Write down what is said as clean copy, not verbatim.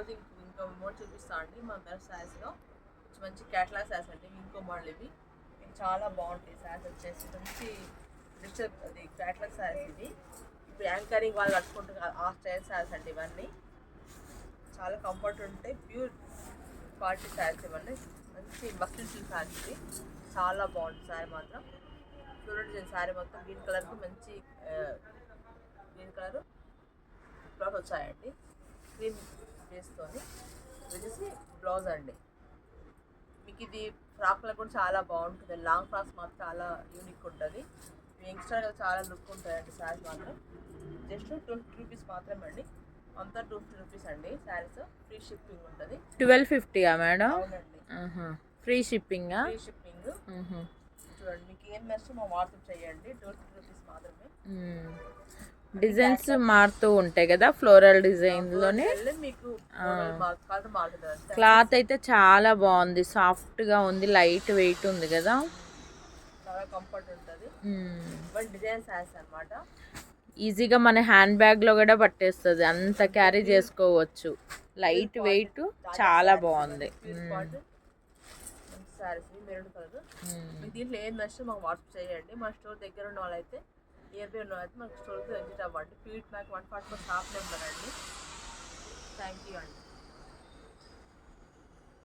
ఈరోజు ఇంకో మోడల్ చూపిస్తా అండి మన బెస్ట్ శారీస్లో. మంచి క్యాటలాగ్ శారీస్ అండి. ఇంకో మోడల్ ఇవి చాలా బాగుంటాయి. శారీస్ వచ్చేసి మంచి డిజిటల్ అది క్యాటలాగ్ శారీస్ ఇవి. ఇప్పుడు యాంకరింగ్ వాళ్ళు కట్టుకుంటున్నారు ఆ స్టైల్ శారీస్ అండి. ఇవన్నీ చాలా కంఫర్ట్ ఉంటాయి. ప్యూర్ క్వాలిటీ శారీస్ ఇవన్నీ. మంచి మస్లిన్ సిల్క్ శారీస్ ఇవి. చాలా బాగుంటుంది శారీ మాత్రం. ఫ్లోరల్ డిజైన్ శారీ మొత్తం గ్రీన్ కలర్కి మంచి గ్రీన్ కలర్ క్లాత్ వచ్చాయండి. క్రీమ్ వేసుకొని వచ్చేసి బ్లౌజ్ అండి. మీకు ఇది ఫ్రాక్లో కూడా చాలా బాగుంటుంది. లాంగ్ ఫ్రాక్స్ మాత్రం చాలా యూనిక్ ఉంటుంది. యంగ్స్టర్ చాలా లుక్ ఉంటాయండి శారీస్ మాత్రం. జస్ట్ 20 రూపీస్ మాత్రమే అండి. అంతా 250 రూపీస్ అండి. శారీస్ ఫ్రీ షిప్పింగ్ ఉంటుంది. 1250 మేడం? అవునండి. Free shipping. Free shipping. చూడండి మీకు ఏం నష్టం మా వాట్సాప్ చేయండి. 250 రూపీస్ మాత్రమే. డిజైన్స్ మారుతూ ఉంటాయి కదా ఫ్లోరల్ డిజైన్లోనే. మీకు క్లాత్ అయితే చాలా బాగుంది, సాఫ్ట్గా ఉంది, లైట్ వెయిట్ ఉంది కదా, చాలా కంఫర్ట్ ఉంటుంది. డిజైన్ శారీస్ అన్నమాట. ఈజీగా మన హ్యాండ్ బ్యాగ్లో కూడా పట్టేస్తుంది, అంత క్యారీ చేసుకోవచ్చు. లైట్ వెయిట్ చాలా బాగుంది. Maroon colour. మీకు దీంట్లో ఏం నష్టం మాకు వాట్సాప్ చేయండి. మా స్టోర్ దగ్గర ఉన్న వాళ్ళైతే నియర్ బై ఉన్న వాళ్ళైతే మాకు స్టోర్కి విజిట్ అవ్వండి. ఫీడ్బ్యాక్ 144 షాప్ నెంబర్ అండి. థ్యాంక్ యూ అండి.